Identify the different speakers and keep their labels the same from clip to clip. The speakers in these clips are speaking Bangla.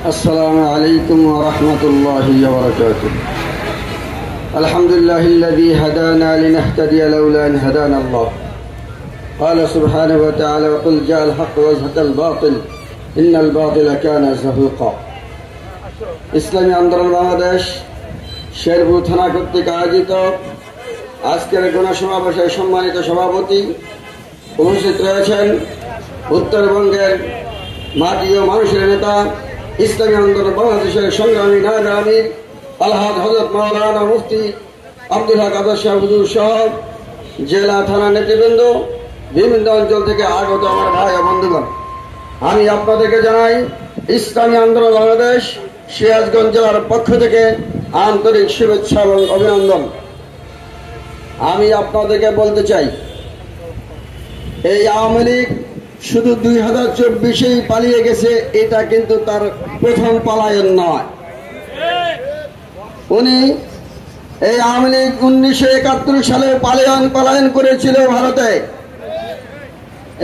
Speaker 1: السلام عليكم ورحمة الله وبركاته. الحمد لله الذي هدانا لنهتدي لولا أن هدانا الله. قال سبحانه وتعالى وقل جاء الحق وزهق الباطل إن الباطل كان زهوقا. ইসলামী আন্দোলন বাংলাদেশ শেরপুর থানা কর্তৃক আয়োজিত আজকের গণসমাবেশের সম্মানিত সভাপতি উপস্থিত রয়েছেন উত্তরবঙ্গের মাটি ও মানুষের নেতা ইসলামী আন্দোলন বাংলাদেশের সংগ্রামী নায়েবে আমির আলহাজ হযরত মাওলানা মুফতি আব্দুল হক আজাদ সাহেব হুজুর সহ জেলা থানা নেতৃবৃন্দ, বিভিন্ন অঞ্চল থেকে আগত আমার ভাই ও বন্ধুগণ, আমি আপনাদেরকে জানাই ইসলামী আন্দোলন বাংলাদেশ সিরাজগঞ্জ জেলার পক্ষ থেকে আন্তরিক শুভেচ্ছা এবং অভিনন্দন। আমি আপনাদেরকে বলতে চাই, এই আওয়ামী লীগ শুধু 2024-এই পালিয়ে গেছে, এটা কিন্তু তার প্রথম পলায়ন নয়। উনি এই আওয়ামী লীগ 1971 সালে পলায়ন করেছিল ভারতে।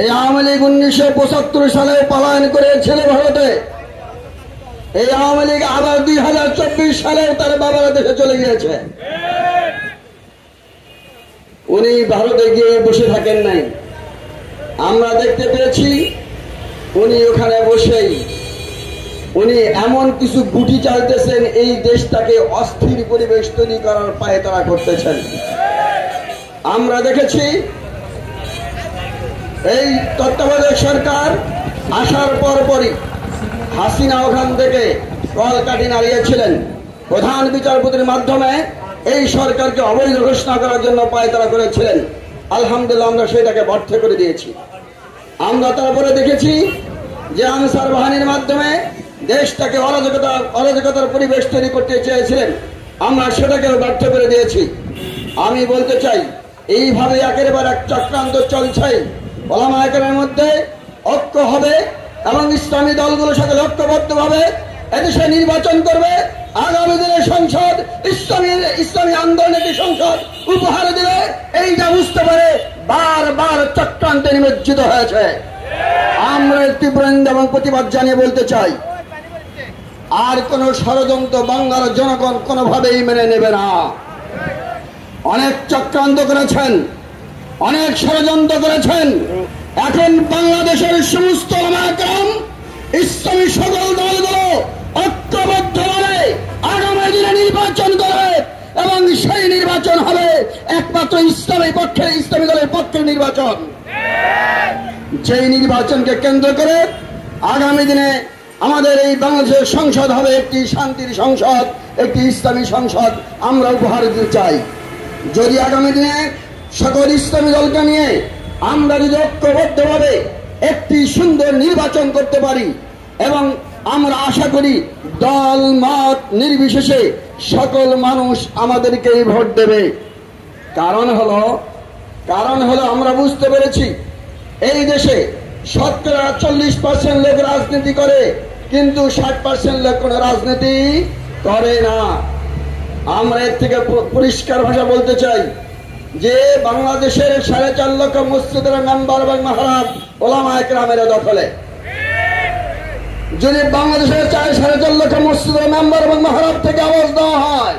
Speaker 1: এই আওয়ামী লীগ 1975 সালে পলায়ন করেছিল ভারতে। এই আওয়ামী লীগ আবার 2024 সালেও তার বাবার দেশে চলে গিয়েছে। উনি ভারতে গিয়ে বসে থাকেন নাই, আমরা দেখতে পেয়েছি উনি ওখানে বসেই উনি এমন কিছু গুটি চালতেছেন, এই দেশটাকে অস্থির পরিবেশ তৈরি করার পায়তারা করতেছেন। আমরা দেখেছি এই তত্ত্বাবধায়ক সরকার আসার পরপরই হাসিনা ওখান থেকে কলকাঠি নাড়িয়েছিলেন, প্রধান বিচারপতির মাধ্যমে এই সরকারকে অবৈধ ঘোষণা করার জন্য পায়তারা করেছিলেন। আলহামদুলিল্লাহ, আমরা সেটাকে ব্যর্থ করে দিয়েছি। আমরা তারপরে দেখেছি যে আনসার বাহিনীর মাধ্যমে দেশটাকে অরাজকতার পরিবেশ তৈরি করতে চেয়েছিলেন, আমরা সেটাকেও ব্যর্থ করে দিয়েছি। আমি বলতে চাই, এইভাবে একের পর এক চক্রান্ত চলছে। ওলামায়ে কেরামের মধ্যে ঐক্য হবে এবং ইসলামী দলগুলোর সাথে ঐক্যবদ্ধভাবে এদেশে নির্বাচন করবে। আগামী দিনে সংসদ ইসলামী আন্দোলনের একটি সংসদ উপহার দিবে, এইটা বুঝতে পারে বারবার চক্রান্তে নিমজ্জিত হয়েছে। আমরা তীব্র নিন্দা এবং প্রতিবাদ জানিয়ে বলতে চাই, আর কোন ষড়যন্ত্র বাংলার জনগণ কোনোভাবেই মেনে নেবে না। অনেক চক্রান্ত করেছেন, অনেক ষড়যন্ত্র করেছেন। এখন বাংলাদেশের সমস্ত ওলামায়ে কেরাম, ইসলামী সকল দলগুলো ঐক্যবদ্ধভাবে আগামী দিনে নির্বাচন করবে এবং সেই নির্বাচন হবে একমাত্র ইসলামী দলের পক্ষে নির্বাচন। যেই নির্বাচনকে কেন্দ্র করে আগামী দিনে আমাদের এই বাংলাদেশের সংসদ হবে একটি শান্তির সংসদ, একটি ইসলামী সংসদ আমরা উপহার দিতে চাই। যদি আগামী দিনে সকল ইসলামী দলকে নিয়ে আমরা যদি ঐক্যবদ্ধভাবে একটি সুন্দর নির্বাচন করতে পারি, এবং আমরা আশা করি দল মত নির্বিশেষে সকল মানুষ আমাদেরকেই ভোট দেবে। কারণ হলো আমরা বুঝতে পেরেছি এই দেশে 40% লোক রাজনীতি করে, কিন্তু 60% লোক কোনো রাজনীতি করে না। আমরা এর থেকে পরিষ্কার ভাষা বলতে চাই যে বাংলাদেশের 4.5 লক্ষ মসজিদের মেম্বার এবং মাহরাব ওলামায়ে কেরামের দখলে। যদি বাংলাদেশের 4.5 লক্ষ মসজিদের মেম্বার এবং মাহরাব থেকে আওয়াজ দেওয়া হয়,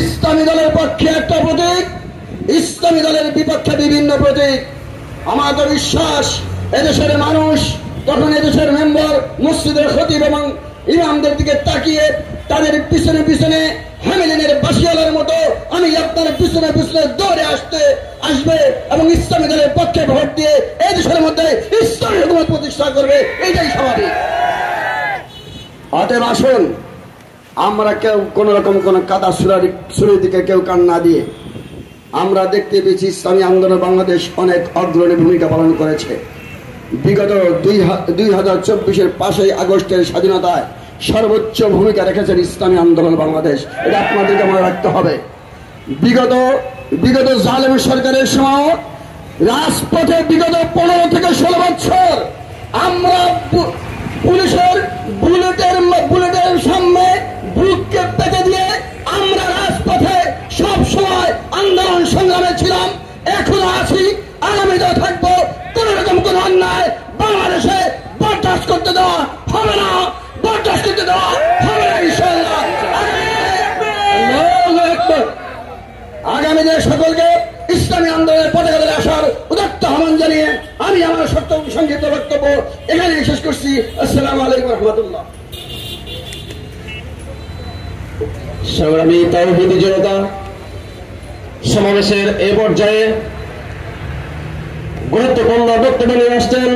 Speaker 1: ইসলামী দলের পক্ষে একটা প্রতীক, ইসলামী দলের বিপক্ষে বিভিন্ন প্রতীক, আমাদের বিশ্বাস এদেশের মানুষ তখন এদেশের মেম্বার মসজিদের খতিব এবং ইমামদের দিকে তাকিয়ে তাদের পিছনে পিছনে হ্যামিলিনের বাসিয়ালার মতো আমি আপনার পিছনে পিছনে দৌড়ে আসবে এবং ইসলামী দলের পক্ষে ভোট দিয়ে এই দেশের মধ্যে ইসলামী হুকুমত প্রতিষ্ঠা করবে, এটাই স্বাভাবিক। অতএব আসুন, আমরা কেউ কোন রকম কোন কাদা সুরের দিকে কেউ কান না দিয়ে, আমরা দেখতে পেয়েছি ইসলামী আন্দোলন বাংলাদেশ অনেক অগ্রণী ভূমিকা পালন করেছে। বিগত 2024-এর 5ই আগস্টের স্বাধীনতায় সর্বোচ্চ ভূমিকা রেখেছেন ইসলামী আন্দোলন বাংলাদেশ, এটা আপনাদেরকে মনে রাখতে হবে। বিগত জালেম সরকারের সময় রাজপথে বিগত 15 থেকে 16 বছর আমরা পুলিশের বুলেটের সামনে বুককে পেতে দিয়ে আমরা রাজপথে সব সময় আন্দোলন সংগ্রামে ছিলাম, এখনো আছি, আগামীতেও থাকবো। কোন রকম কোন অন্যায় বাংলাদেশে বরদাস্ত করতে দেওয়া হবে না, বরদাস্ত করতে সংক্ষিপ্ত বক্তব্য এখানে শেষ করছি। আসসালামু আলাইকুম রহমতুল্লাহ।
Speaker 2: সংগ্রামী তাওহীদি জনতা, সমাবেশের এ পর্যায়ে গুরুত্বপূর্ণ বক্তব্য নিয়ে আসছেন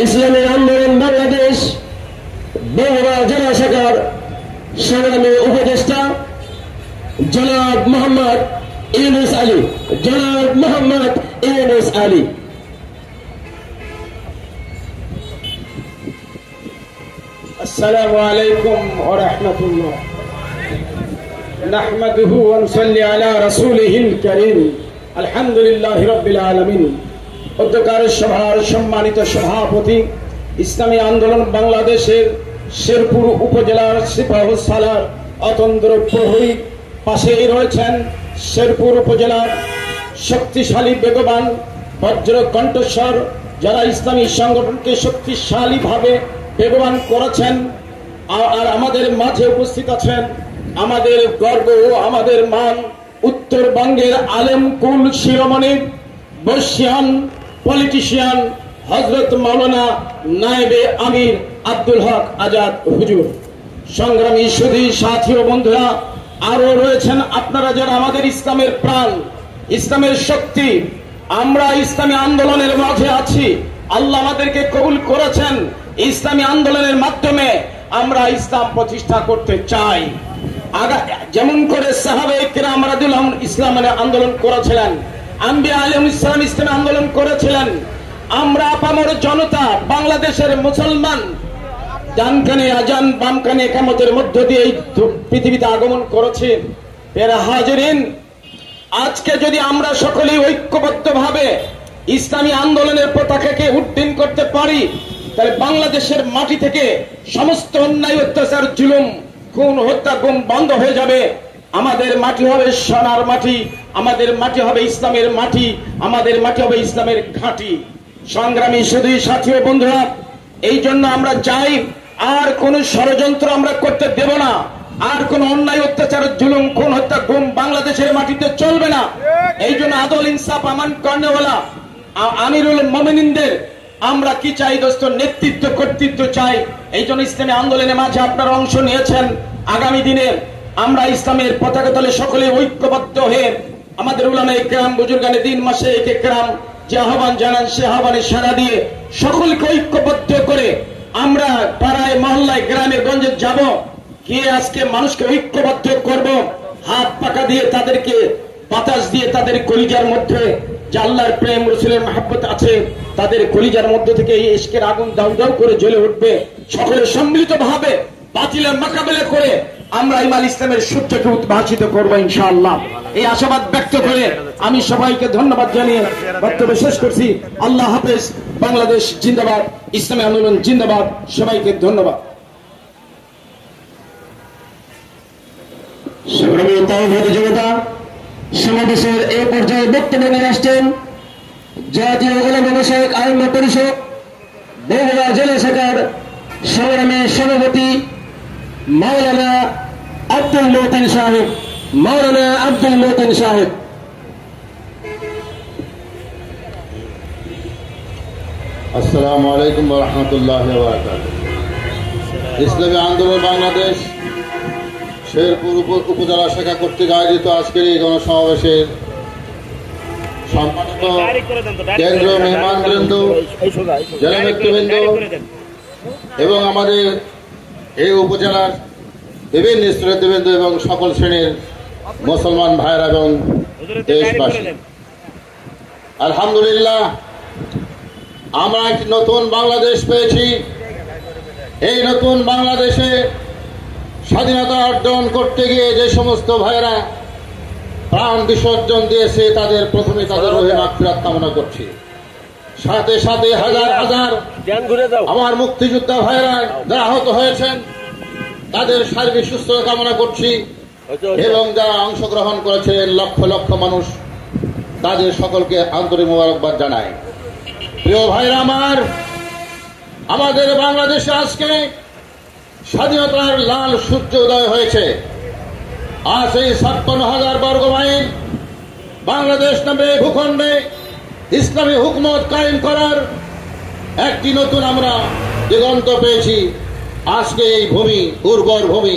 Speaker 2: ইসলামী আন্দোলন বাংলাদেশ বগুড়া জেলা শাখার সংগ্রামী উপদেষ্টা জনাব মোহাম্মদ ইউনুস আলী। জনাব মোহাম্মদ ইউনুস আলী।
Speaker 3: السلام عليكم ورحمة الله نحمده ونصلي على رسوله الكريم الحمد لله رب العالمين। অধ্যকার সভার সম্মানিত সভাপতি, ইসলামী আন্দোলন বাংলাদেশের শেরপুর উপজেলার সিপাহসালার অতন্দ্র প্রহরী, পাশেই রয়েছেন শেরপুর উপজেলার শক্তিশালী বেগবান বজ্র কণ্ঠস্বর, যারা ইসলামী সংগঠনকে শক্তিশালীভাবে বেগবান করেছেন। আর আমাদের মাঝে উপস্থিত আছেন আমাদের গর্ব ও আমাদের মান, উত্তরবঙ্গের আলেম কুল শিরোমণি বর্ষিয়ান পলিটিশিয়ান হযরত মাওলানা নায়েবে আমির আব্দুল হক আজাদ হুজুর। সংগ্রামী সুধী সাথী ও বন্ধুরা, আরো রয়েছেন আপনারা যারা আমাদের ইসলামের প্রাণ, ইসলামের শক্তি। আমরা ইসলামী আন্দোলনের মাঝে আছি। আল্লাহ আমাদেরকে কবুল করেছেন। ইসলামী আন্দোলনের মাধ্যমে আমরা ইসলাম প্রতিষ্ঠা করতে চাই। যেমন করে সাহাবায়ে কেরাম রাদিয়াল্লাহু আনহুম ইসলামের আন্দোলন করেছিলেন, আম্বিয়া আলাইহিস সালাম ইসলামের আন্দোলন করেছিলেন। আমরা আপামর জনতা, বাংলাদেশের মুসলমান, ডান কানে আজান বাম কানে ইকামতের মধ্য দিয়ে এই পৃথিবীতে আগমন করেছে। এর হাজিরিন, আজকে যদি আমরা সকলেই ঐক্যবদ্ধভাবে ইসলামী আন্দোলনের পতাকাকে উড্ডীন করতে পারি, তাহলে বাংলাদেশের মাটি থেকে সমস্ত অন্যায়, অত্যাচার, জুলুম, খুন, হত্যা, গুম বন্ধ হয়ে যাবে। আমাদের মাটি হবে সোনার মাটি, আমাদের মাটি হবে ইসলামের মাটি, আমাদের মাটি হবে ইসলামের ঘাঁটি। সংগ্রামী সুধী সাথী ও বন্ধুরা, এই জন্য আমরা চাই আর কোন ষড়যন্ত্র আমরা করতে দেব না। আর কোন অন্যায়, অত্যাচার, জুলুম, খুন, হত্যা, গুম বাংলাদেশের মাটিতে চলবে না। এই জন্য আদল, ইনসাফ, আমান কর্নেওয়ালা আমিরুল মুমিনিনদের আমরা কি চাই দোস্ত? নেতৃত্ব, কর্তৃত্ব চাই। এই জন্য ইসলামী আন্দোলনের মাঝে আপনারা অংশ নিয়েছেন। আগামী দিনে আমরা ইসলামের পতাকা তলে সকলে ঐক্যবদ্ধ হয়ে আমাদের উলামায়ে কেরাম, বুজুর্গানে দিন, মাশায়েখে কেরাম যে আহ্বান জানান, সে আহ্বানে সাড়া দিয়ে সকলকে ঐক্যবদ্ধ করে আমরা পাড়ায়, মহল্লায়, গ্রামে গঞ্জে যাব, গিয়ে আজকে মানুষকে ঐক্যবদ্ধ করব। হাত পাকা দিয়ে তাদেরকে বাতাস দিয়ে তাদের কলিজার মধ্যে যে আল্লাহর প্রেম, রাসূলের মহব্বত আছে, তাদের কলিজার মধ্য থেকে এই ইশকের আগুন দাউ দাউ করে জ্বলে উঠবে। সকলে সম্মিলিতভাবে বাতিলের মোকাবেলা করে আমরা ইমাল ইসলামের সূর্যকে উদ্ভাসিত করবো ইনশাআল্লাহ। এই আশাবাদ ব্যক্ত করে আমি সবাইকে ধন্যবাদ জানিয়ে বক্তব্য শেষ করছি। আল্লাহ হাফেজ। বাংলাদেশ জিন্দাবাদ, ইসলামী আন্দোলন জিন্দাবাদ। সবাইকে ধন্যবাদ।
Speaker 2: সংগ্রামী তাওহীদি জনতা, সমাবেশের এই পর্যায়ে বক্তব্য নিয়ে আসছেন জাতীয় উলামা মাশায়েখ আইম্মা পরিষদ বগুড়া জেলা শাখার সংগ্রামী সভাপতি মাওলানা আব্দুল মতিন সাহেব। মাওলানা আব্দুল মতিন সাহেব।
Speaker 4: আসসালামু আলাইকুম ওয়া রাহমাতুল্লাহি ওয়া বারাকাতুহু। ইসলামী আন্দোলন বাংলাদেশ শেরপুর উপজেলা শাখা কর্তৃক আয়োজিত আজকের এই গণসমাবেশের সম্মানিত কেন্দ্রীয় মেহমানবৃন্দ, জেলা নেতৃবৃন্দ এবং আমাদের এই উপজেলার বিভিন্ন নেতৃবৃন্দ এবং সকল শ্রেণীর মুসলমান ভাইরা এবং দেশবাসী, আলহামদুলিল্লাহ আমরা একটি নতুন বাংলাদেশ পেয়েছি। এই নতুন বাংলাদেশে স্বাধীনতা অর্জন করতে গিয়ে যে সমস্ত ভাইরা প্রাণ বিসর্জন দিয়েছে, তাদের প্রথমে তাদের রুহে মাগফিরাত কামনা করছি। সাথে সাথে হাজার হাজার আমার মুক্তিযোদ্ধা ভাইরা যারা আহত হয়েছেন, তাদের শারীরিক সুস্থতা কামনা করছি। এবং যারা অংশগ্রহণ করেছেন লক্ষ লক্ষ মানুষ, তাদের সকলকে আন্তরিক মোবারকবাদ জানাই। প্রিয় ভাইরা আমার, আমাদের বাংলাদেশে আজকে স্বাধীনতার লাল সূর্য উদয় হয়েছে। আজ এই ৫৬,০০০ বর্গ মাইল বাংলাদেশ নামে ভূখণ্ডে ইসলামী হুকুমত কায়েম করার একটি নতুন আমরা দিগন্ত পেয়েছি। আজকে এই ভূমি, উর্বর ভূমি,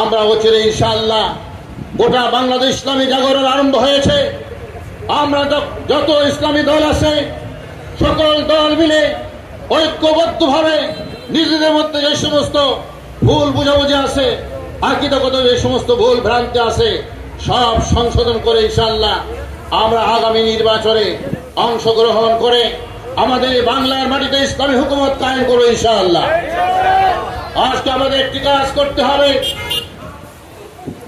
Speaker 4: আমরা অচিরে ইনশাআল্লাহ গোটা বাংলাদেশ ইসলামী জাগরণ আরম্ভ হয়েছে। আমরা যত ইসলামী দল আছে সকল দল মিলে ঐক্যবদ্ধভাবে নিজেদের মধ্যে যে সমস্ত ভুল বুঝাবুঝি আছে, আকীদাগত যে সমস্ত ভুল ভ্রান্তি আছে সব সংশোধন করে ইনশাআল্লাহ আমরা আগামী নির্বাচনে অংশগ্রহণ করে আমাদের বাংলার মাটিতে ইসলামী হুকুমত কায়েম করবো ইনশাআল্লাহ। আজকে আমাদের একটি কাজ করতে হবে,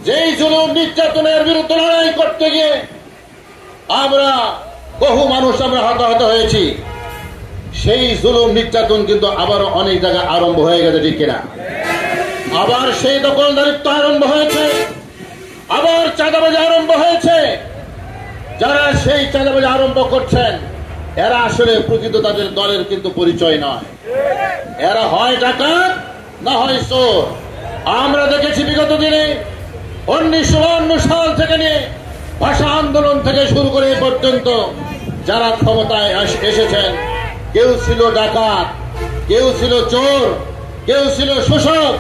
Speaker 4: যেই জুলুম নির্যাতনের বিরুদ্ধে লড়াই করতে গিয়ে আমরা বহু মানুষ আমরা হতাহত হয়েছি, সেই জুলুম নির্যাতন কিন্তু আবার অনেক জায়গায় আরম্ভ হয়ে গেছে, ঠিক কিনা? আবার সেই দখলদারিত্ব আরম্ভ হয়েছে, আবার চাঁদাবাজি আরম্ভ হয়েছে। যারা সেই চাঁদাবাজি আরম্ভ করছেন এরা আসলে প্রকৃত তাদের দলের কিন্তু পরিচয় নয়, এরা হয় ডাকাত না হয় চোর। আমরা দেখেছি বিগত দিনে 1952 সাল থেকে নিয়ে ভাষা আন্দোলন থেকে শুরু করে এ পর্যন্ত যারা ক্ষমতায় এসেছেন, কেউ ছিল ডাকাত, কেউ ছিল চোর, কেউ ছিল শোষক।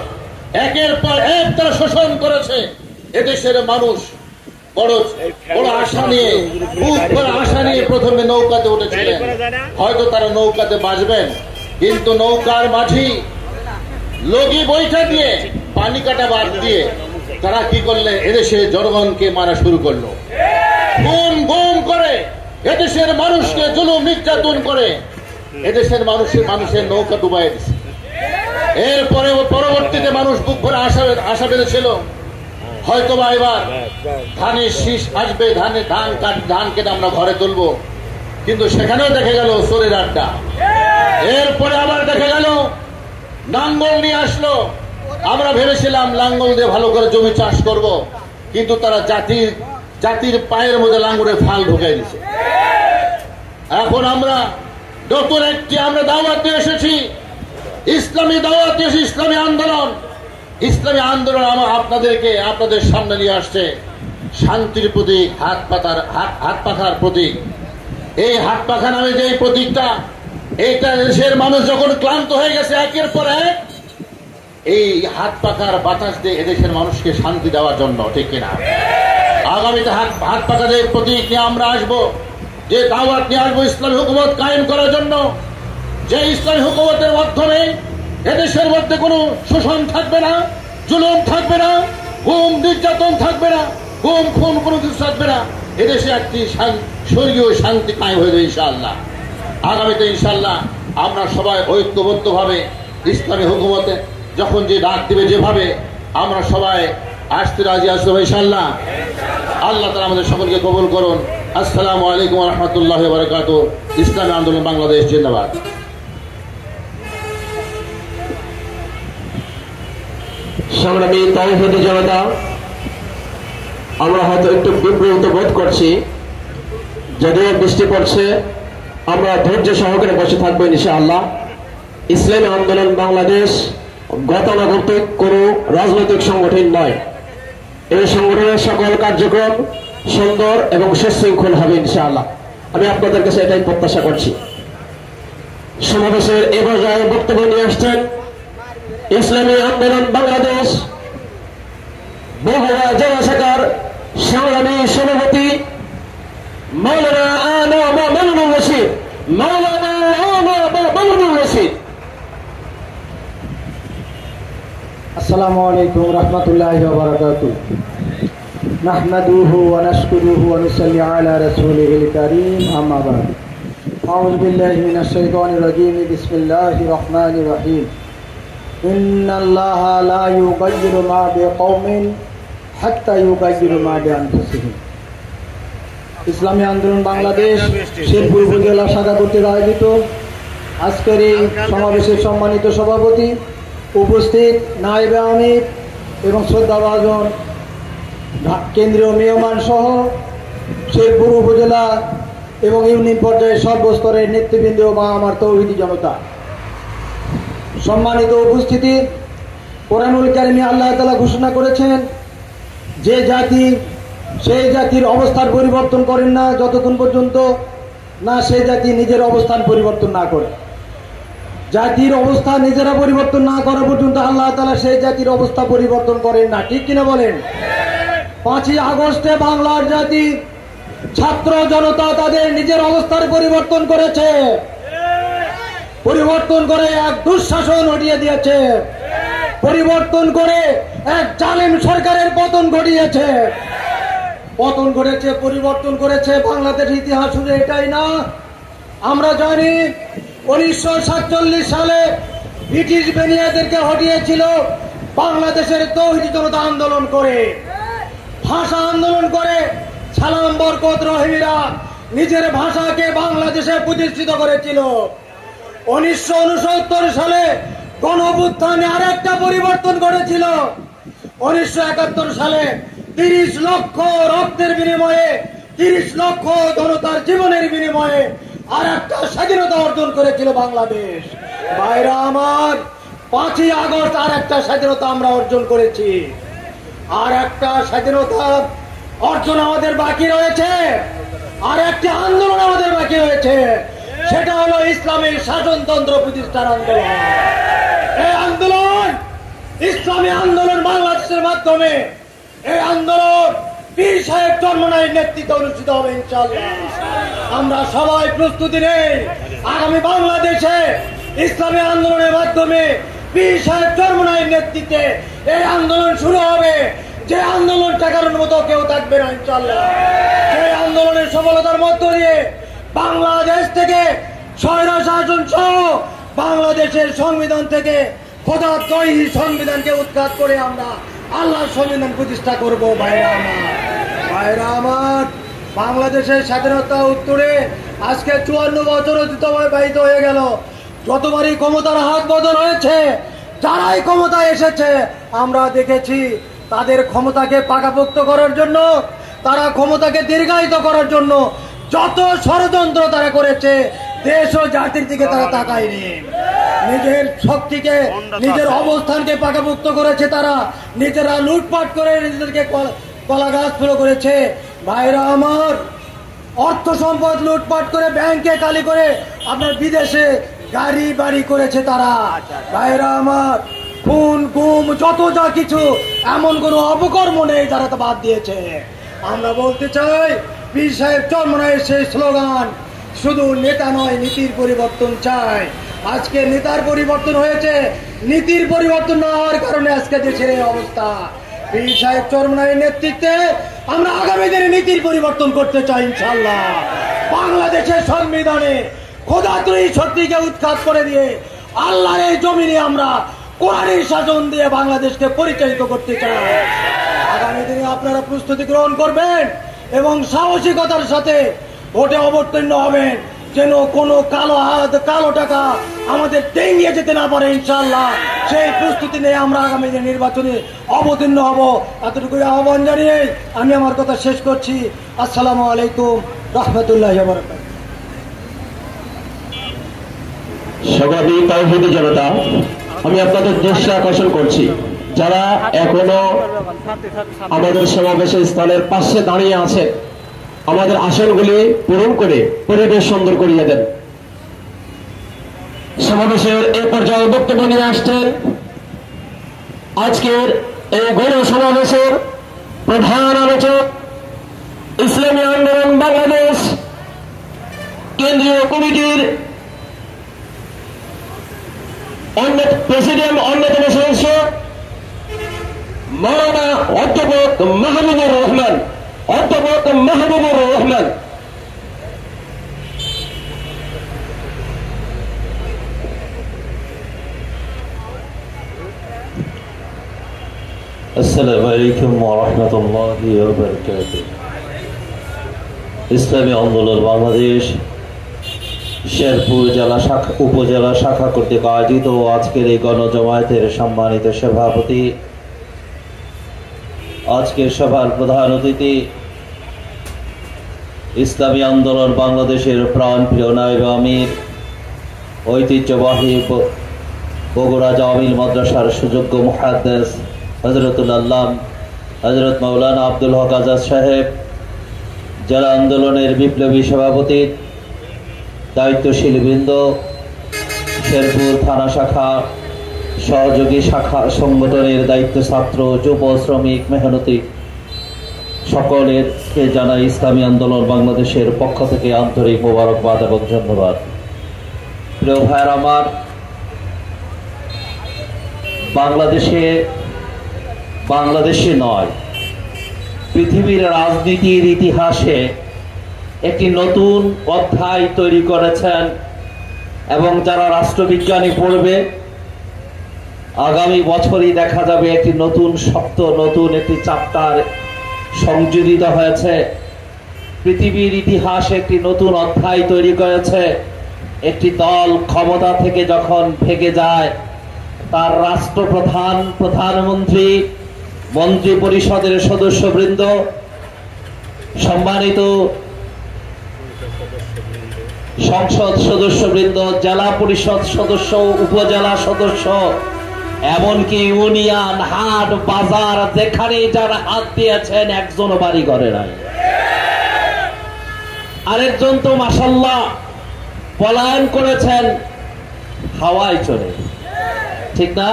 Speaker 4: একের পর এক তারা শোষণ করেছে। এদেশের মানুষ বড় বড় আশা নিয়ে, খুব বড় আশা নিয়ে প্রথমে নৌকাতে উঠেছিলেন। হয়তো তারা নৌকাতে বাঁচবেন, কিন্তু নৌকার মাঝি লগি বৈঠা দিয়ে পানি কাটা বাদ দিয়ে তারা কি করলে এদেশের জনগণকে মারা শুরু করলো। গুম গুম করে এদেশের মানুষকে জুলুম নির্যাতন করে এদেশের মানুষের নৌকা ডুবাই দিচ্ছে। এরপরে পরবর্তীতে মানুষ বুক ভরে আশা বেঁধেছিল হয়তো বা এবার ধানের শীষ আসবে, ধান কেটে আমরা ঘরে তুলবো, কিন্তু সেখানেও দেখা গেল চোরের আড্ডা। এরপরে আবার দেখা গেল লাঙ্গল নিয়ে আসলো। আমরা ভেবেছিলাম লাঙ্গল দিয়ে ভালো করে জমি চাষ করব, কিন্তু তারা জাতির পায়ের মধ্যে লাঙ্গলের ফাল ঢুকাই দিচ্ছে। এখন আমরা নতুন একটি আমরা দাওয়াত দিয়ে এসেছি, ইসলামী দাওয়াত দিয়েছি, ইসলামী আন্দোলন। ইসলামী আন্দোলন আপনাদের সামনে নিয়ে আসছে শান্তির প্রতীক, হাত পাখার প্রতীক। এই হাত পাখা নামে যে প্রতীকটা, এইটা দেশের মানুষ যখন ক্লান্ত হয়ে গেছে একের পর এক, এই হাত পাখার বাতাস দিয়ে এদেশের মানুষকে শান্তি দেওয়ার জন্য, ঠিক কিনা? আগামীতে হাত পাখা যে প্রতীক নিয়ে আমরা আসবো, যে দাওয়াত নিয়ে আসবো ইসলামী হুকুমত কায়েম করার জন্য, যে ইসলামী হুকুমতের মাধ্যমে এদেশের মধ্যে কোনো শোষণ থাকবে না, জুলুম থাকবে না, গুম নির্যাতন থাকবে না, গুম খুন কোনো কিছু থাকবে না। এদেশে একটি স্বর্গীয় শান্তি কায়েম হয়ে যাবে ইনশাআল্লাহ। আগামীতে ইনশাআল্লাহ আমরা সবাই ঐক্যবদ্ধভাবে ইসলামী হুকুমতে যখন যে ডাক দিবে, যেভাবে আমরা সবাই আসতে রাজি আসবো ইনশাআল্লাহ। আল্লাহ তাআলা আমাদের সকলকে কবুল করুন। আসসালামু আলাইকুম ওয়া রাহমাতুল্লাহি ওয়া বারাকাতুহু। ইসলামী আন্দোলন বাংলাদেশ জিন্দাবাদ।
Speaker 2: সংগ্রামী তাওহীদি জনতা, আমরা হয়তো একটু বিব্রত বোধ করছি, যদিও বৃষ্টি পড়ছে, আমরা ধৈর্য সহকারে বসে থাকবো ইনশাআল্লাহ। ইসলামী আন্দোলন বাংলাদেশ গতানুগতিক কোন রাজনৈতিক সংগঠন নয়। এই সংগঠনের সকল কার্যক্রম সুন্দর এবং সুশৃঙ্খল হবে ইনশাআল্লাহ। আমি আপনাদের কাছে এটাই প্রত্যাশা করছি। সমাবেশের এ পর্যায়ে বক্তব্য নিয়ে আসছেন ইসলামী আন্দোলন বাংলাদেশ বগুড়া জেলা শাখার সংগ্রামী সভাপতি মাওলানা আনোয়ার মামুনুর রশিদ। মাওলানা আনোয়ার মামুনুর রশিদ।
Speaker 5: আসসালামু আলাইকুম রাহমাতুল্লাহি ওয়া বারাকাতুহু। নাহমাদুহু ওয়া নাশকুরুহু ওয়া নুসাল্লি আলা রাসূলিহিল কারীম, আম্মা বা'দ। আউযু বিল্লাহি মিনাশ শাইতানির রাজীম। বিসমিল্লাহির রহমানির রহিম। ইন্নাল্লাহা লা ইউগায়্যিরু মা বিকওমিন হাত্তা ইউগায়্যিরু মা বিআনফুসিহিম। ইসলামী আন্দোলন বাংলাদেশ শেরপুর উপজেলা শাখা কর্তৃক আয়োজিত আজকের এই সমাবেশের সম্মানিত সভাপতি, উপস্থিত নায়েবে আমির এবং শ্রদ্ধাভাজন কেন্দ্রীয় মেহমান সহ শেরপুর উপজেলা এবং ইউনিয়ন পর্যায়ের সর্বস্তরের নেতৃবৃন্দ বা আমার তাওহীদি জনতা, সম্মানিত উপস্থিতি, কোরআনুল কারীমে আল্লাহ তাআলা ঘোষণা করেছেন যে জাতি সেই জাতির অবস্থার পরিবর্তন করেন না যতক্ষণ পর্যন্ত না সেই জাতি নিজের অবস্থান পরিবর্তন না করে। জাতির অবস্থা নিজেরা পরিবর্তন না করা পর্যন্ত আল্লাহ তাআলা সেই জাতির অবস্থা পরিবর্তন করেন না, ঠিক কিনা বলেন? 5ই আগস্টে বাংলার জাতি ছাত্র জনতা তাদের নিজের অবস্থার পরিবর্তন করেছে, পরিবর্তন করে এক দুঃশাসন হটিয়ে দিয়েছে, পরিবর্তন করে এক জালেম সরকারের পতন ঘটিয়েছে, পতন ঘটেছে, পরিবর্তন করেছে। বাংলাদেশ ইতিহাস শুধু এটাই না, আমরা জানি 1947 সালে ব্রিটিশ বেনিয়াদেরকে হটিয়েছিল বাংলাদেশের তৌহিদি জনতা আন্দোলন করে, ভাষা আন্দোলন করে। সালাম বরকত রহিমিরা নিজের ভাষাকে বাংলাদেশে প্রতিষ্ঠিত করেছিল। 1969 সালে গণঅভ্যুত্থানে আরেকটা পরিবর্তন ঘটেছিল। 1971 সালে 30 লক্ষ রক্তের বিনিময়ে, 30 লক্ষ জনতার জীবনের বিনিময়ে আর একটা স্বাধীনতা অর্জন করেছিল বাংলাদেশ। ভাইরা আমার, 5ই আগস্ট আর একটা স্বাধীনতা আমরা অর্জন করেছি। আর একটা স্বাধীনতা অর্জন আমাদের বাকি রয়েছে, আর একটি আন্দোলন আমাদের বাকি রয়েছে, সেটা হলো ইসলামী শাসনতন্ত্র প্রতিষ্ঠার আন্দোলন। এই আন্দোলন, ইসলামী আন্দোলন বাংলাদেশের মাধ্যমে, এই আন্দোলন পীর সাহেব চরমনাইয়ের নেতৃত্বে অনুষ্ঠিত হবে ইনশাআল্লাহ। আমরা সবাই প্রস্তুতি নেই, আগামী বাংলাদেশে ইসলামী আন্দোলনের মাধ্যমে পীর সাহেব চরমনাইয়ের নেতৃত্বে এই আন্দোলন শুরু হবে। যে আন্দোলন ঠেকানোর মতো কেউ থাকবে না ইনশাআল্লাহ। সেই আন্দোলনের সফলতার মধ্য দিয়ে বাংলাদেশ থেকে স্বৈরশাসন সহ বাংলাদেশের সংবিধান থেকে খোদাদ্রোহী সংবিধানকে উৎখাত করে আমরা আল্লাহর সংবিধান প্রতিষ্ঠা করব। ভাইরা আমার, ভাইরা আমার, বাংলাদেশের স্বাধীনতা উত্তরে আজকে 54 বছর অতিবাহিত হয়ে গেল। যতবারই ক্ষমতার হাত বদল হয়েছে, যারাই ক্ষমতায় এসেছে আমরা দেখেছি তাদের ক্ষমতাকে পাকাপোক্ত করার জন্য, তারা ক্ষমতাকে দীর্ঘায়িত করার জন্য যত ষড়যন্ত্র তারা করেছে, দেশ ও জাতির দিকে তারা তাকায়নি। নিজের শক্তিকে, নিজের অবস্থানকে পাকাপোক্ত করেছে তারা, নিজেরা লুটপাট করে নিজেদেরকে কলা গাছ ফেলো করেছে। ভাইরা আমার, অর্থ সম্পদ লুটপাট করে ব্যাংকে খালি করে আপনার বিদেশে গাড়ি বাড়ি করেছে তারা। ভাইরা আমার, খুন গুম যত যা কিছু, এমন কোন অপকর্ম নেই যারা তা বাদ দিয়েছে। আমরা বলতে চাই, পীর সাহেব চরমনাইয়ের সেই স্লোগান, শুধু নেতা নয় নীতির পরিবর্তন চাই। আজকে নেতার পরিবর্তন হয়েছে, নীতির পরিবর্তন না হওয়ার কারণে আজকে দেশের এই অবস্থা। পীর সাহেব চরমনাইয়ের নেতৃত্বে আমরা আগামী দিনে নীতির পরিবর্তন করতে চাই ইনশাআল্লাহ। বাংলাদেশের সংবিধানে খোদাদ্রোহী শক্তিকে উৎখাত করে দিয়ে আল্লাহর এই জমিনে আমরা কোরআনের শাসন দিয়ে বাংলাদেশকে পরিচালিত করতে চাই। আগামী দিনে আপনারা প্রস্তুতি গ্রহণ করবেন এবং সাহসিকতার সাথে ভোটে অবতীর্ণ হবেন, যেন কোনো কালো হাত, কালো টাকা আমাদের টেঙ্গিয়ে যেতে না পারে ইনশাআল্লাহ। সেই প্রস্তুতি নিয়ে আমরা আগামী দিনে নির্বাচনে অবতীর্ণ হব। এতটুকুই আহ্বান জানিয়ে আমি আমার কথা শেষ করছি। আসসালামু আলাইকুম রহমতুল্লাহি ওয়া বারাকাতুহু।
Speaker 2: সংগ্রামী তাওহীদি জনতা, আমি আপনাদের দৃষ্টি আকর্ষণ করছি, যারা এখনো আমাদের সমাবেশের স্থলের পাশে দাঁড়িয়ে আছেন, আমাদের আসনগুলি পূরণ করে পরিবেশ সুন্দর করিয়ে দেন। সমাবেশের এই পর্যায়ে বক্তব্য নিয়ে আসছেন আজকের এই গণ সমাবেশের প্রধান আলোচক, ইসলামী আন্দোলন বাংলাদেশ কেন্দ্রীয় কমিটির প্রেসিডেন্ট, অন্যতম সদস্য মাওলানা অধ্যাপক মাহবুবুর রহমান। অধ্যাপক মাহবুবুর রহমান।
Speaker 6: আসসালামু আলাইকুম ওয়া রাহমাতুল্লাহি ওয়া বারাকাতুহু। ইসলামী আন্দোলন বাংলাদেশ শেরপুর জেলা শাখা, উপজেলা শাখা কর্তৃক আয়োজিত আজকের এই গণজমায়েতের সম্মানিত সভাপতি, আজকের সভার প্রধান অতিথি, ইসলামী আন্দোলন বাংলাদেশের প্রাণপ্রিয় নায়েবে আমির, ঐতিহ্যবাহী বগুড়া জামিল মাদ্রাসার সুযোগ্য মুহাদ্দিস হযরতুল আল্লাম হযরত মাওলানা আব্দুল হক আজাদ সাহেব, জেলা আন্দোলনের বিপ্লবী সভাপতি দায়িত্বশীল বৃন্দ, শেরপুর থানা শাখা সহযোগী শাখা সংগঠনের দায়িত্ব ছাত্র, যুব, শ্রমিক, মেহনতি সকলকে জানাই ইসলামী আন্দোলন বাংলাদেশের পক্ষ থেকে আন্তরিক মোবারকবাদ এবং ধন্যবাদ। প্রিয় ভাইয়ের আমার, বাংলাদেশে নয়, পৃথিবীর রাজনীতির ইতিহাসে একটি নতুন অধ্যায় তৈরি করেছেন এবং যারা রাষ্ট্রবিজ্ঞানী পড়বে আগামী বছরই দেখা যাবে একটি নতুন শব্দ, নতুন একটি চ্যাপ্টার সংযোজিত হয়েছে। পৃথিবীর ইতিহাসে একটি নতুন অধ্যায় তৈরি করেছে। একটি দল ক্ষমতা থেকে যখন ভেঙে যায়, তার রাষ্ট্রপ্রধান, প্রধানমন্ত্রী, মন্ত্রী পরিষদের সদস্যবৃন্দ, সম্মানিত সংসদ সদস্যবৃন্দ, জেলা পরিষদ সদস্য, উপজেলা সদস্য, এমনকি ইউনিয়ন, হাট, বাজার, যেখানে যারা হাত দিয়েছেন একজনও বাড়ি ঘরে নাই। আরেকজন তো মাশাআল্লাহ পলায়ন করেছেন হাওয়ায় চড়ে, ঠিক না?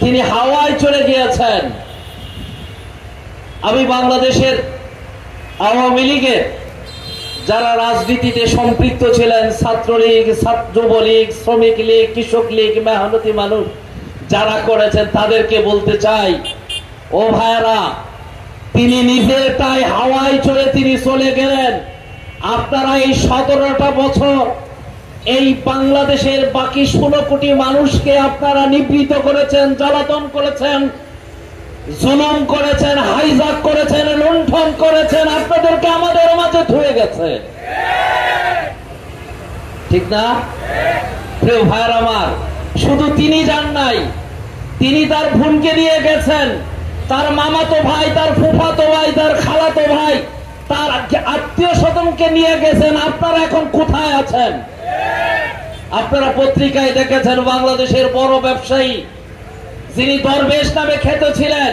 Speaker 6: তিনি হাওয়ায় চলে গিয়েছেন। আমি বাংলাদেশের আওয়ামী লীগের যারা রাজনীতিতে সম্পৃক্ত ছিলেন, ছাত্রলীগ, যুবলীগ, শ্রমিক লীগ, কৃষক লীগ, মেহনতি মানুষ যারা করেছেন, তাদেরকে বলতে চাই, ও ভাইরা, তিনি নিজেরটাই হাওয়ায় চড়ে তিনি চলে গেলেন। আপনারা এই 17টা বছর এই বাংলাদেশের বাকি 16 কোটি মানুষকে আপনারা নিবৃত করেছেন, জ্বালাতন করেছেন, জুলুম করেছেন, হাইজাক করেছেন, লুণ্ঠন করেছেন, আপনাদেরকে আমাদের মাঝে ধুয়ে গেছে, ঠিক না? প্রিয় ভাইয়ের আমার, শুধু তিনি যান নাই, তিনি তার বোনকে দিয়ে গেছেন, তার মামাতো ভাই, তার ফুফাতো ভাই, তার খালাতো ভাই, তার আত্মীয় স্বজনকে নিয়ে গেছেন। আপনারা এখন কোথায় আছেন? আপনারা পত্রিকায় দেখেছেন বাংলাদেশের বড় ব্যবসায়ী যিনি দরবেশ নামে খ্যাত ছিলেন,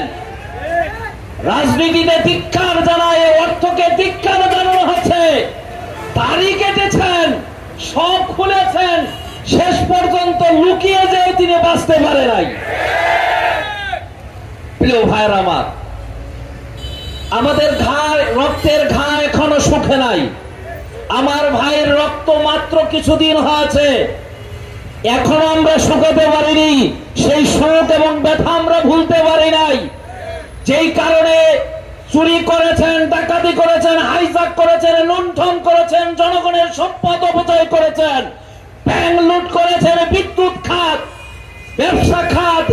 Speaker 6: রাজনীতিতে ধিক্কার জানায়, অর্থকে ধিক্কার জানানো হচ্ছে, দাড়ি কেটেছেন, সব খুলেছেন, শেষ পর্যন্ত লুকিয়ে যে তিনি বাঁচতে পারে নাই। প্রিয় ভাইয়ের আমার, আমাদের রক্তের ঘা এখনো শুকে নাই। আমার ভাইয়ের রক্ত মাত্র কিছুদিন হয়েছে, এখনো আমরা শুকাতে পারিনি। সেই শোক এবং ব্যথা আমরা ভুলতে পারি নাই। যেই কারণে চুরি করেছেন, ডাকাতি করেছেন, হাইজাক করেছেন, লুণ্ঠন করেছেন, জনগণের সম্পদ অপচয় করেছেন, ব্যাংক লুট করেছেন, বিদ্যুৎ খাত, ব্যবসা খাত,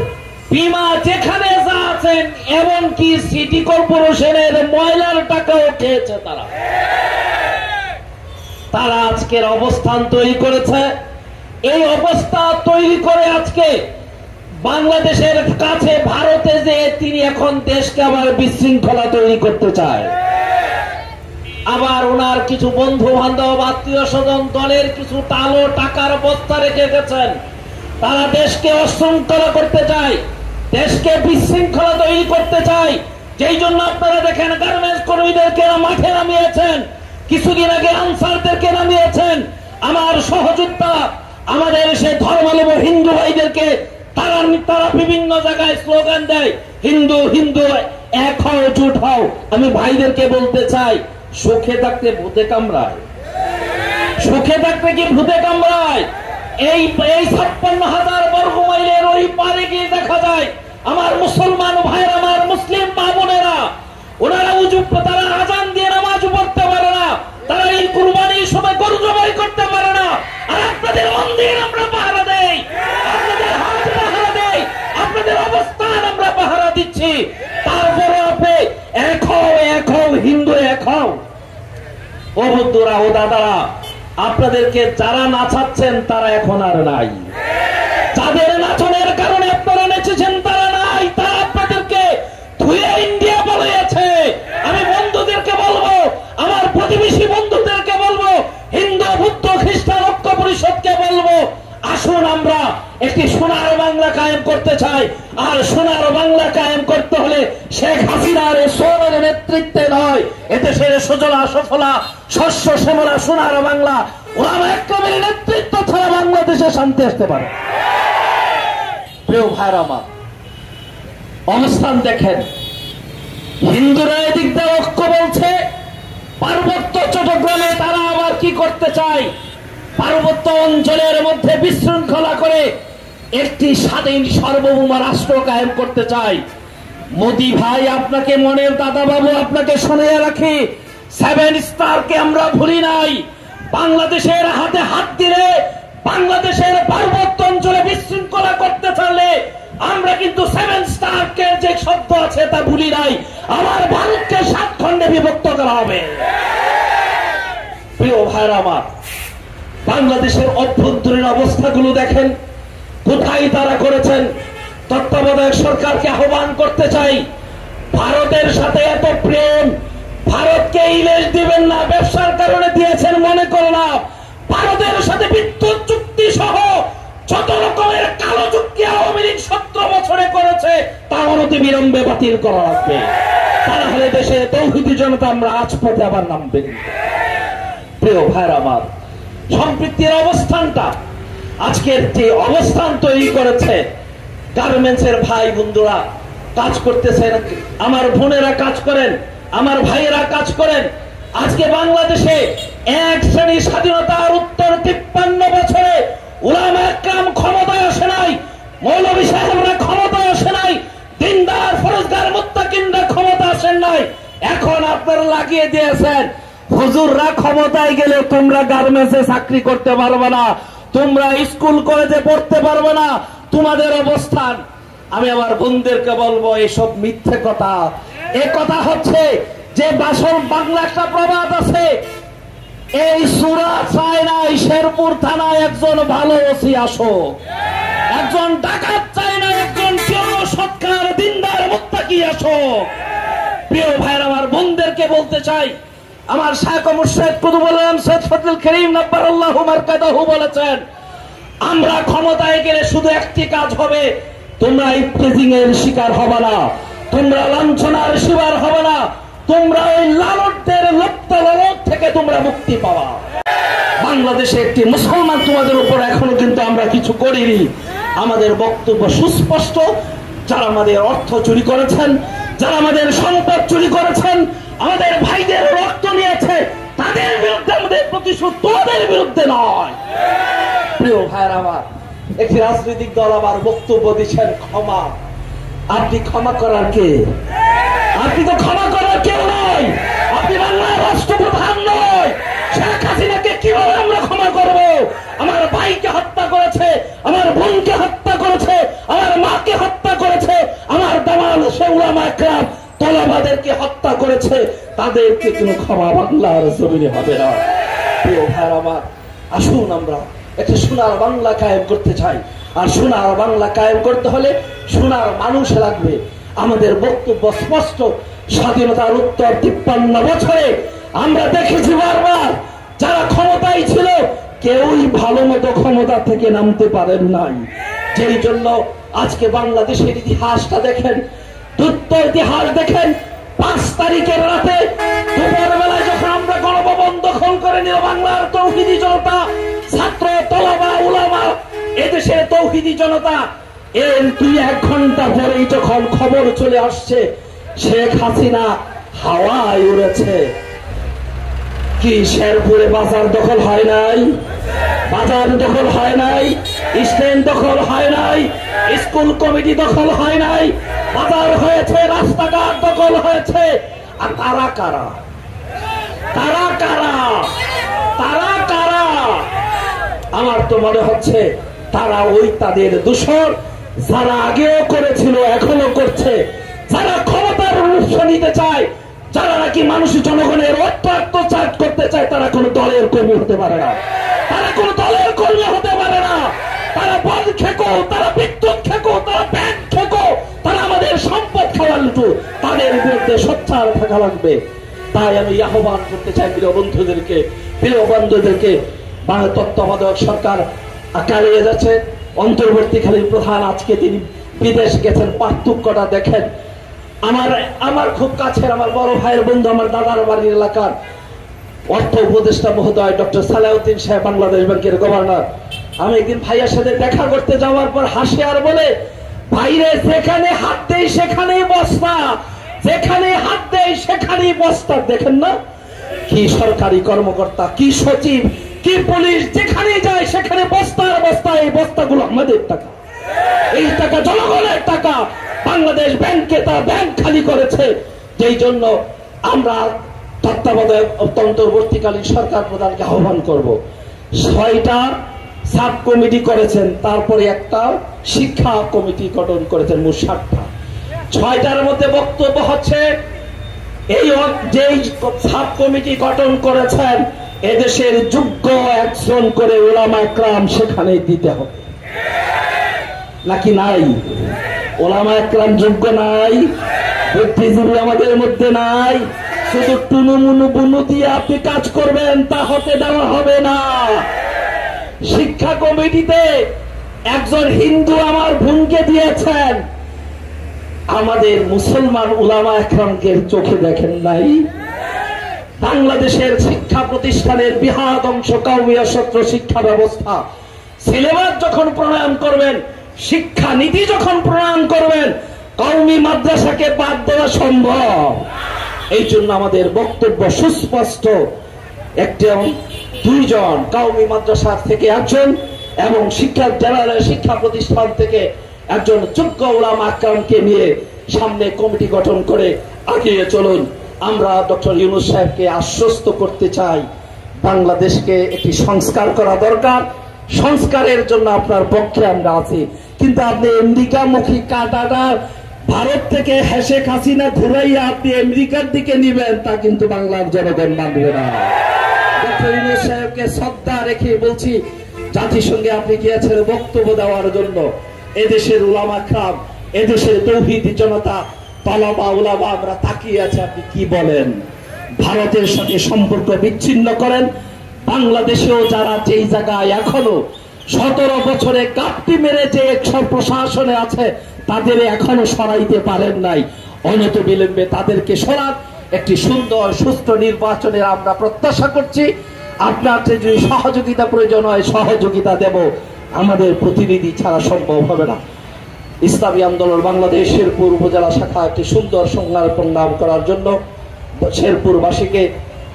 Speaker 6: বিমা, যেখানে যা আছেন, এমনকি সিটি কর্পোরেশনের ময়লার টাকাও খেয়েছে তারা আজকের অবস্থান তৈরি করেছে। এই অবস্থা তৈরি করে আজকে বাংলাদেশের কাছে ভারতে যে তিনি এখন দেশকে আবার বিশৃঙ্খলা তৈরি করতে চায়। আবার ওনার কিছু বন্ধু বান্ধব, আত্মীয় স্বজন, দলের কিছু টালো টাকার বস্তা রেখে গেছেন, তারা দেশকে অশৃঙ্খলা করতে চায়, দেশকে বিশৃঙ্খলা তৈরি করতে চায়। যেই জন্য আপনারা দেখেন গার্মেন্টস কর্মীদেরকে মাঠে নামিয়েছেন, কিছুদিন আগে আনসারদেরকে নামিয়েছেন। আমার সহযোদ্ধা, আমাদের সে ধর্মাবলম্বী হিন্দু ভাইদেরকে তারা বিভিন্ন জায়গায় স্লোগান দেয়, হিন্দু হিন্দু এক হও, জুট হও। আমি ভাইদেরকে বলতে চাই, সুখে থাকতে ভূতে কামড়ায়, সুখে থাকতে কি ভূতে কামড়ায়? এই 56,000 বর্গ মাইলের ওই পারে গিয়ে দেখা যায় আমার মুসলমান ভাইয়েরা, আমার মুসলিম মা বোনেরা, ওনারা তারা আজান দিয়ে নামাজ পড়তে পারে না, তারা এই কুরবানির সময় গরু জবাই করতে পারে না। আর আপনাদের মন্দির আমরা পাহারা দেই, আপনাদের হাত পাহারা দেই, আপনাদের অবস্থান আমরা পাহারা দিচ্ছি। তারপরে আপনি এক হও হিন্দু এক হও। ও বন্ধুরা, ও দাদারা, আপনাদেরকে যারা নাচাচ্ছেন তারা এখন আর নাই, যাদের নাচনের কারণে আপনারা নেচেছেন তারা নাই, তারা আপনাদেরকে ধুয়ে ইন্ডিয়া বলেছে। আমি বন্ধুদেরকে বলবো, আমার প্রতিবেশী বন্ধুদেরকে বলবো, হিন্দু, বুদ্ধ, খ্রিস্টান ঐক্য পরিষদকে বলবো, আসুন আমরা একটি সোনার বাংলা কায়েম করতে চাই। আর সোনার বাংলা কায়েম করতে হলে শেখ হাসিনার সোনার নেতৃত্বে নয়, এদেশের সুজলা সুফলা শস্য শ্যামলা সোনার বাংলা ওলামা একরামের নেতৃত্ব ছাড়া বাংলাদেশে শান্তি আসতে পারে। প্রিয় ভাইরা আমার, অবস্থান দেখেন, হিন্দুরা এদিক দিয়ে ঐক্য বলছে, পার্বত্য চট্টগ্রামে তারা আবার কি করতে চায়, পার্বত্য অঞ্চলের মধ্যে বিশৃঙ্খলা করে একটি স্বাধীন সার্বভৌম রাষ্ট্র কায়েম করতে চায়। মোদি ভাই, আপনাকে মনের দাদা বাবু আপনাকে শুনিয়ে রাখি, 7 স্টারকে আমরা ভুলি নাই। বাংলাদেশের হাতে হাত দিলে, বাংলাদেশের পার্বত্য অঞ্চলে বিশৃঙ্খলা করতে চাইলে আমরা কিন্তু 7 স্টারকে যে শব্দ আছে তা ভুলি নাই। আমার ভারতকে 7 খণ্ডে বিভক্ত করা হবে। প্রিয় ভাইরা আমার, বাংলাদেশের অভ্যন্তরীণ অবস্থাগুলো দেখেন, কোথায় তারা করেছেন। তত্ত্বাবধায়ক সরকারকে আহ্বান করতে চাই, ভারতের সাথে এত প্রেম, ভারতকে ইলিশ দিবেন না, ব্যবসার কারণে দিয়েছেন মনে করো না। ভারতের সাথে বিদ্যুৎ চুক্তি সহ যত রকমের কালো চুক্তি আওয়ামী লীগ 17 বছরে করেছে তা অনতি বিলম্বে বাতিল করা লাগবে। তাহলে দেশে তৌহিদি জনতা আমরা রাজপথে আবার নামবে। প্রিয় ভাইরা আমার, সম্পৃক্তির অবস্থানটা, আজকের যে অবস্থান তৈরি করেছে, গার্মেন্টসের ভাই বন্ধুরা কাজ করতেছেন, আমার বোনেরা কাজ করেন, আমার ভাইয়েরা কাজ করেন। আজকে বাংলাদেশে এক শ্রেণী স্বাধীনতার উত্তর 53 বছরে উলামা একরাম ক্ষমতায় আসে নাই, মৌলভী সাহেবরা ক্ষমতায় আসে নাই, দিনদার ফরজগার মুত্তাকিনরা ক্ষমতা আসেন নাই। এখন আপনারা লাগিয়ে দিয়েছেন, হুজুররা ক্ষমতায় গেলে তোমরা গার্মেন্টসে চাকরি করতে পারবে না, তোমরা স্কুল কলেজে পড়তে পারবে না, তোমাদের অবস্থান। আমি আমার বোনদেরকে বলবো, এসব মিথ্যে কথা। এ কথা হচ্ছে যে বাংলা একটা প্রবাদ আছে, এই সুরা চায় নাই শেরপুর থানায় একজন ভালো ওসি আসো, একজন ডাকাত চায় না একজন সৎকার দিনদার মুত্তাকি আসো। প্রিয় ভাইরা আমার, বোনদেরকে বলতে চাই, আমার শায়খ মুর্শিদ কুতুবুল আলম সৈয়দ ফজলুল করিম নব্বারাল্লাহু মারকাদাহু বলেছেন, আমরা ক্ষমতায় গেলে শুধু একটি কাজ হবে, তোমরা ইফতেজিং এর শিকার হবে না, তোমরা লাঞ্ছনার শিকার হবে না, তোমরা ওই লালটদের লপ্ত লালট থেকে তোমরা মুক্তি পাওয়া। বাংলাদেশে একটি মুসলমান তোমাদের উপর এখনো কিন্তু আমরা কিছু করিনি। আমাদের বক্তব্য সুস্পষ্ট, যারা আমাদের অর্থ চুরি করেছেন, যারা আমাদের সম্পদ চুরি করেছেন, আমাদের ভাইদের রক্ত নিয়েছে, তাদের বিরুদ্ধে আমাদের প্রতিশোধ, তোমাদের বিরুদ্ধে নয়। প্রিয় ভাইরা আমার, একটি রাজনৈতিক দল আবার বক্তব্য দিচ্ছেন ক্ষমা। আপনি ক্ষমা করার কে? আপনি তো ক্ষমা করার কেউ নয়, আপনি বাংলার রাষ্ট্রপ্রধান নয়। শেখ হাসিনাকে কিভাবে আমরা ক্ষমা করব? আমার ভাইকে হত্যা করেছে, আমার বোনকে হত্যা করেছে, আমার মাকে হত্যা করেছে, আমার দামাল উলামা একরাম তলাবাদেরকে হত্যা করেছে, তাদেরকে কোনো ক্ষমা বাংলার জমিনে হবে না। প্রিয় ভাইরা আমার, আসুন আমরা একটা সোনার বাংলা কায়েম করতে চাই। আর সোনার বাংলা কায়েম করতে হলে সোনার মানুষ লাগবে। আমাদের বক্তব্য স্পষ্ট, স্বাধীনতার উত্তর 53 বছরে আমরা দেখেছি বারবার, যারা ক্ষমতায় ছিল কেউই ভালো মতো ক্ষমতা থেকে নামতে পারেন নাই। যেই জন্য আজকে বাংলাদেশের ইতিহাসটা দেখেন, দ্রুত ইতিহাস দেখেন। 5 তারিখের রাতে দুপুর বেলায় যখন আমরা গণভবন দখল করে নিল বাংলার তৌহিদি জনতা, ছাত্র তলাবা উলামা, এদেশের তৌহিদি জনতা, এর 2-1 ঘন্টা পরেই যখন খবর চলে আসছে শেখ হাসিনা হাওয়ায় উড়েছে, কি শেরপুরে বাজার দখল হয় নাই? বাজার দখল হয় নাই, স্ট্যান্ড দখল হয় নাই, স্কুল কমিটি দখল হয় নাই, বাজার হয়েছে, রাস্তাঘাট দখল হয়েছে। আর তারা কারা? তারা কারা? তারা কারা? আমার তো মনে হচ্ছে তারা ওই তাদের দূষণ যারা আগেও করেছিল এখনো করছে, যারা ক্ষমতার উৎস নিতে চায়, যারা নাকি মানুষ জনগণের অর্থ আত্মসাৎ করতে চায়, তারা কোনো দলের কর্মী হতে পারে না, তারা কোনো দলের কর্মী হতে পারে না। তারা বল খেকো, তারা বিদ্যুৎ খেকো, তারা ব্যাংক খেকো, তারা আমাদের সম্পদ খাওয়ার লুটু, তাদের বিরুদ্ধে সোচ্চার থাকা লাগবে। তাই আমি আহ্বান করতে চাই প্রিয় বন্ধুদেরকে, প্রিয় বন্ধুদেরকে, বাংলা তত্ত্বাবধায়ক সরকার আকারে যাচ্ছে, অন্তর্বর্তীকালীন প্রধান আজকে তিনি বিদেশ গেছেন, পার্থক্যটা দেখেন। আমার খুব কাছের আমার বড় ভাইয়ের বন্ধু, আমার দাদার বাড়ির এলাকার অর্থ উপদেষ্টা মহোদয় ডক্টর সালাউদ্দিন সাহেব, বাংলাদেশ ব্যাংকের গভর্নর, আমি একদিন ভাইয়ার সাথে দেখা করতে যাওয়ার পর হাসি আর বলে, বাইরে যেখানে হাত দেয় সেখানেই বস্তা, যেখানে হাত দেয় সেখানেই বস্তা। দেখেন না কি সরকারি কর্মকর্তা, কি সচিব, কি পুলিশ, যেখানে যায় সেখানে বস্তার বস্তা। এই বস্তাগুলো আমাদের টাকা, এই টাকা জনগণের টাকা। বাংলাদেশ ব্যাংকে তার ব্যাংক খালি করেছে, যেই জন্য আমরা তত্ত্বাবধায়ক অন্তর্বর্তীকালীন সরকার প্রধানকে আহ্বান করব। 6টা সাব কমিটি করেছেন, তারপরে একটা শিক্ষা কমিটি গঠন করেছেন, মোট 7টা। 6টার মধ্যে বক্তব্য হচ্ছে এই যে সাব কমিটি গঠন করেছেন এদেশের যোগ্য একজন করে ওলামা একরাম সেখানে দিতে হবে, নাকি নাই? ওলামা একরাম যোগ্য নাই, বুদ্ধিজীবী আমাদের মধ্যে নাই। শুধু টুনু মুনু বুনু দিয়ে আপনি কাজ করবেন, তা হতে দেওয়া হবে না। শিক্ষা কমিটিতে একজন হিন্দু আমার বোনকে দিয়েছেন, আমাদের মুসলমান উলামা একরামকে চোখে দেখেন নাই? বাংলাদেশের শিক্ষা প্রতিষ্ঠানের বৃহৎ অংশ কওমিয়া সত্র শিক্ষা ব্যবস্থা, সিলেবাস যখন প্রণয়ন করবেন, শিক্ষা নীতি যখন প্রণয়ন করবেন, কওমি মাদ্রাসাকে বাদ দেওয়া সম্ভব। এই জন্য আমাদের বক্তব্য সুস্পষ্ট, একজন 2 জন কওমি মাদ্রাসা থেকে একজন এবং শিক্ষা প্রতিষ্ঠান থেকে একজন যোগ্য উলামা একরামকে নিয়ে সামনে কমিটি গঠন করে আগিয়ে চলুন। আমরা ডক্টর ইউনূস সাহেবকে আশ্বস্ত করতে চাই, বাংলাদেশকে একটি সংস্কার করা দরকার। সংস্কারের জন্য আপনার পক্ষে আমরা আছি, কিন্তু আপনি আমেরিকামুখী কাঁটাটা ভারত থেকে শেখ হাসিনা ঘুরাইয়া আপনি আমেরিকার দিকে নিবেন, তা কিন্তু বাংলার জনগণ মানবে না। ডক্টর ইউনূস সাহেবকে শ্রদ্ধা রেখে বলছি, জাতিসংঘে আপনি গিয়েছেন বক্তব্য দেওয়ার জন্য। এদেশের উলামা একরাম, এদেশের তৌহিদি জনতা, তালাবা উলামা আমরা তাকিয়ে আছে, আপনি কি বলেন? ভারতের সাথে সম্পর্ক বিচ্ছিন্ন করেন। বাংলাদেশেও যারা যেই জায়গায় এখনো 17 বছরে গাপটি মেরে যে প্রশাসনে আছে তাদের এখনো সরাইতে পারেন নাই, অনত বিলম্বে তাদেরকে সরান। একটি সুন্দর সুস্থ নির্বাচনের আমরা প্রত্যাশা করছি। আপনার যদি সহযোগিতা প্রয়োজন হয় সহযোগিতা দেব, আমাদের প্রতিনিধি ছাড়া সম্ভব হবে না। ইসলামী আন্দোলন বাংলাদেশ শেরপুর উপজেলা শাখা একটি সুন্দর সংলাপ নাম করার জন্য শেরপুরবাসীকে,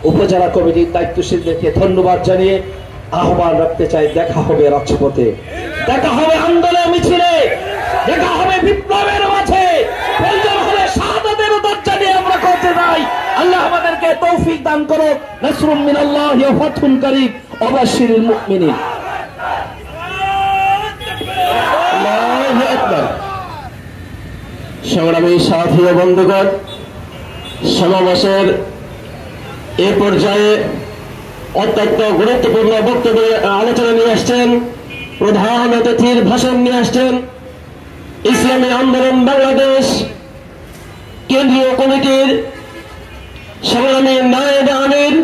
Speaker 6: উপজেলা কমিটির দায়িত্বশীলদেরকে ধন্যবাদ জানিয়ে আহ্বান রাখতে চাই। দেখা হবে রাজপথে, দেখা হবে আন্দোলন মিছিলে, দেখা হবে বিপ্লবের মাঝে, প্রয়োজন হলে শাহাদাতের দরজা নিয়ে আমরা করতে যাই। আল্লাহ আমাদেরকে তৌফিক দান করো। নাসরুম মিনাল্লাহি ওয়া ফাতহুন কারীব ওয়া বাশশিরিল মুমিনিন। আল্লাহু আকবার।
Speaker 2: সংগ্রামী সাথী ও বন্ধুগণ, সমাবেশের এ পর্যায়ে অত্যন্ত গুরুত্বপূর্ণ বক্তব্য আলোচনা নিয়ে আসছেন, প্রধান অতিথির ভাষণ নিয়ে আসছেন ইসলামী আন্দোলন বাংলাদেশ কেন্দ্রীয় কমিটির সংগ্রামী নায়েব আমির